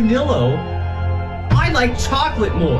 Vanillo, I like chocolate more.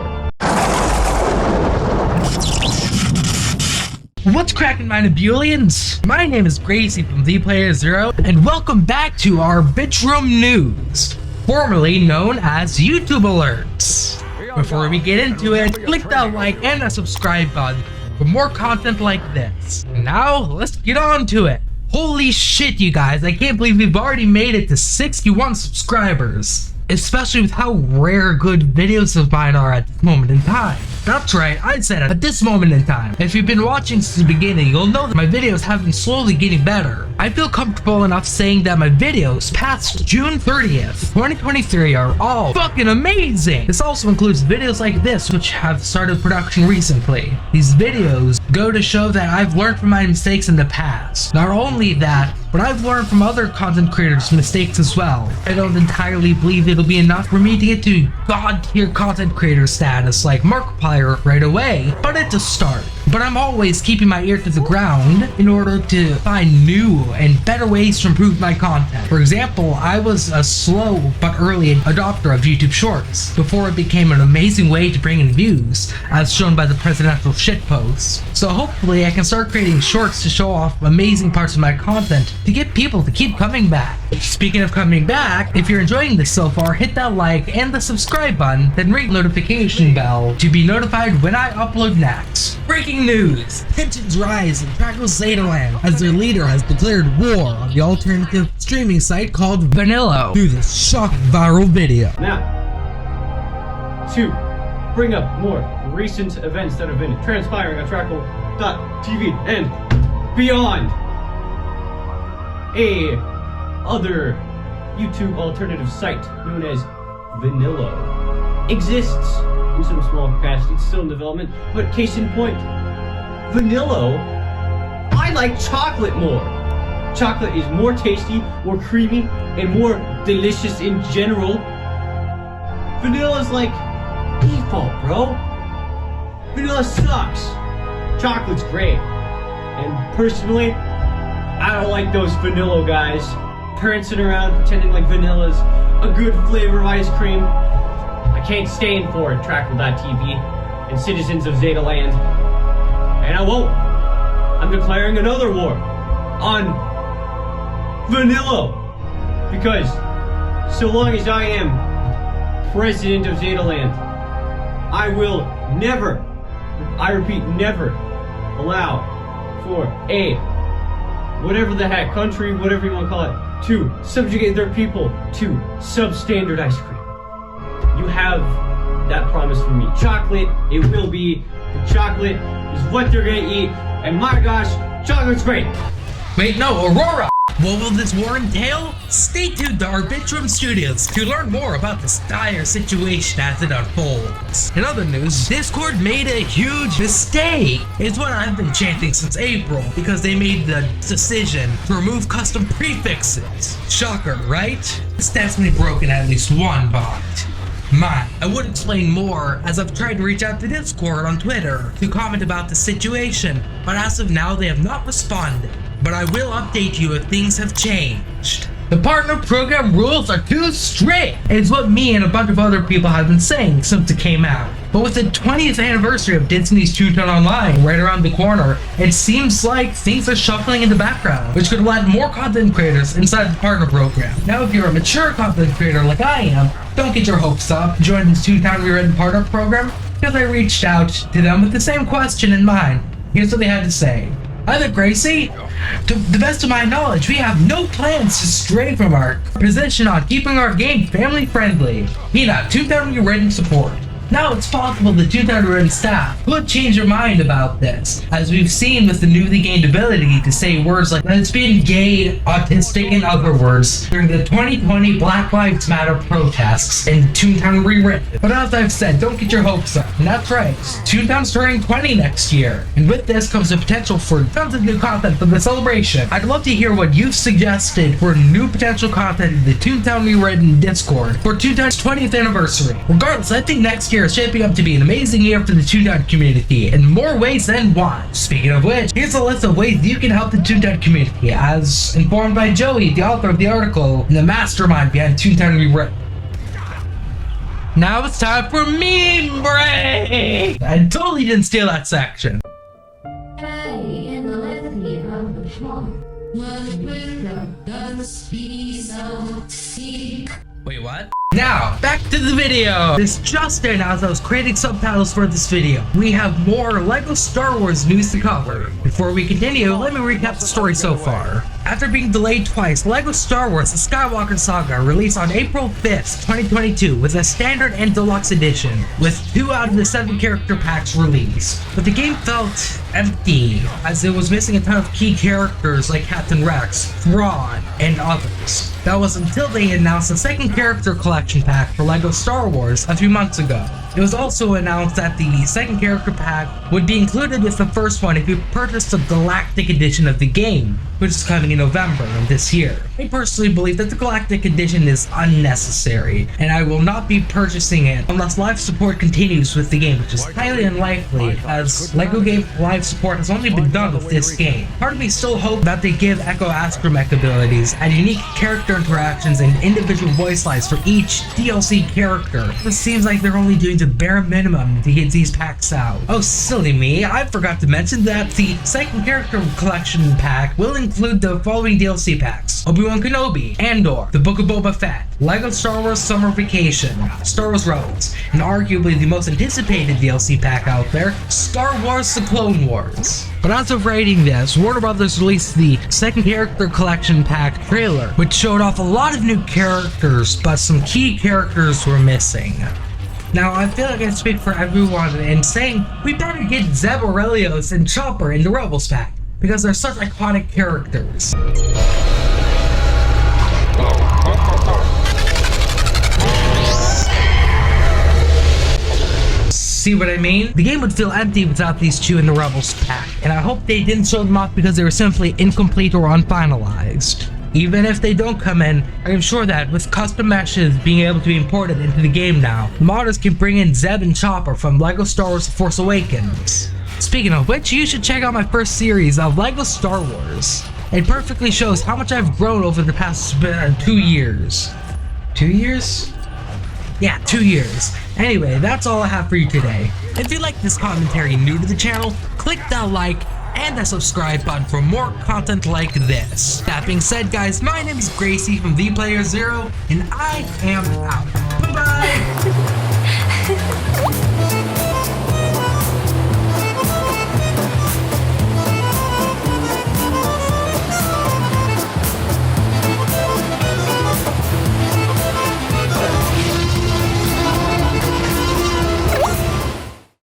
What's cracking, my Nebuleans? My name is Gracie from ThePlayer0, and welcome back to Arbitrium News, formerly known as YouTube Alerts. Before we get into it, click that like and that subscribe button for more content like this. Now, let's get on to it. Holy shit, you guys, I can't believe we've already made it to 61 subscribers. Especially with how rare good videos of mine are at this moment in time. That's right, I said it, at this moment in time. If you've been watching since the beginning, you'll know that my videos have been slowly getting better. I feel comfortable enough saying that my videos past June 30th, 2023 are all fucking amazing. This also includes videos like this, which have started production recently. These videos go to show that I've learned from my mistakes in the past. Not only that, but I've learned from other content creators' mistakes as well. I don't entirely believe it'll be enough for me to get to god-tier content creator status like Markiplier right away, but it's a start. But I'm always keeping my ear to the ground in order to find new and better ways to improve my content. For example, I was a slow but early adopter of YouTube Shorts before it became an amazing way to bring in views, as shown by the presidential shitposts. So hopefully I can start creating shorts to show off amazing parts of my content to get people to keep coming back. Speaking of coming back, if you're enjoying this so far, hit that like and the subscribe button, then ring the notification bell to be notified when I upload next. Breaking news! Tensions rise in Tracle Zetaland as their leader has declared war on the alternative streaming site called Vanillo through this shocking viral video. Now, to bring up more recent events that have been transpiring on Tracle.tv and beyond, a other YouTube alternative site known as Vanillo exists in some small capacity. It's still in development, but case in point, Vanillo, I like chocolate more. Chocolate is more tasty, more creamy, and more delicious in general. Vanilla is like default, bro. Vanilla sucks. Chocolate's great. And personally, I don't like those Vanillo guys prancing around pretending like vanilla's a good flavor of ice cream. I can't stand for it, Tracle.tv and citizens of Zetaland. And I won't. I'm declaring another war on Vanillo. Because so long as I am president of Zetaland, I will never, I repeat, never allow for a whatever the heck, country, whatever you want to call it, to subjugate their people to substandard ice cream. You have that promise from me. Chocolate, it will be. Chocolate is what they're gonna eat, and my gosh, chocolate's great. Wait, no, Aurora! What will this war entail? Stay tuned to Arbitrium Studios to learn more about this dire situation as it unfolds. In other news, Discord made a huge mistake. It's what I've been chanting since April, because they made the decision to remove custom prefixes. Shocker, right? It's definitely broken at least one bot. Mine. I would explain more as I've tried to reach out to Discord on Twitter to comment about the situation, but as of now they have not responded. But I will update you if things have changed. The partner program rules are too strict. It's what me and a bunch of other people have been saying since it came out. But with the 20th anniversary of Disney's Toontown Online right around the corner, it seems like things are shuffling in the background, which could let more content creators inside the partner program. Now if you're a mature content creator like I am, don't get your hopes up. Join this Toontown Rewritten partner program because I reached out to them with the same question in mind. Here's what they had to say. Either Gracie, to the best of my knowledge, we have no plans to stray from our position on keeping our game family friendly. Peanut, Toontown Rewritten support. Now it's possible the Toontown Rewritten staff could change their mind about this, as we've seen with the newly gained ability to say words like lesbian, gay, autistic, and other words during the 2020 Black Lives Matter protests in Toontown Rewritten. But as I've said, don't get your hopes up. And that's right, Toontown's turning 20 next year. And with this comes the potential for tons of new content for the celebration. I'd love to hear what you've suggested for new potential content in the Toontown Rewritten Discord for Toontown's 20th anniversary. Regardless, I think next year is shaping up to be an amazing year for the Toontown community in more ways than one. Speaking of which, here's a list of ways you can help the Toontown community, as informed by Joey, the author of the article and the mastermind behind Toontown Rewritten. Now it's time for meme break! I totally didn't steal that section. Hey, in the Lesbian of the swamp, was wisdom does be so seek. Wait, what? Now, back to the video! This just in as I was creating subtitles for this video. We have more LEGO Star Wars news to cover. Before we continue, let me recap the story so far. After being delayed twice, LEGO Star Wars The Skywalker Saga released on April 5th, 2022 with a standard and deluxe edition, with 2 out of the 7 character packs released. But the game felt empty, as it was missing a ton of key characters like Captain Rex, Thrawn, and others. That was until they announced the second character collection pack for LEGO Star Wars a few months ago. It was also announced that the second character pack would be included with the first one if you purchased the Galactic edition of the game, which is coming in November of this year. I personally believe that the Galactic edition is unnecessary, and I will not be purchasing it unless live support continues with the game, which is highly unlikely, as LEGO game live support has only been done with this game. Part of me still hopes that they give Echo Astromech abilities and unique character interactions and individual voice lines for each DLC character. It seems like they're only doing the bare minimum to get these packs out. Oh, silly me, I forgot to mention that the second character collection pack will include the following DLC packs: Obi-Wan Kenobi, Andor, The Book of Boba Fett, LEGO Star Wars Summer Vacation, Star Wars Rebels, and arguably the most anticipated DLC pack out there, Star Wars The Clone Wars. But as of writing this, Warner Brothers released the second character collection pack trailer, which showed off a lot of new characters, but some key characters were missing. Now, I feel like I speak for everyone in saying we better get Zeb Aurelios and Chopper in the Rebels pack, because they're such iconic characters. See what I mean? The game would feel empty without these 2 in the Rebels pack, and I hope they didn't show them off because they were simply incomplete or unfinalized. Even if they don't come in, I am sure that with custom meshes being able to be imported into the game now, the modders can bring in Zeb and Chopper from LEGO Star Wars The Force Awakens. Speaking of which, you should check out my first series of LEGO Star Wars. It perfectly shows how much I've grown over the past 2 years. 2 years? Yeah, 2 years. Anyway, that's all I have for you today. If you like this commentary new to the channel, click that like and that subscribe button for more content like this. That being said, guys, my name is Gracie from ThePlayer0, and I am out.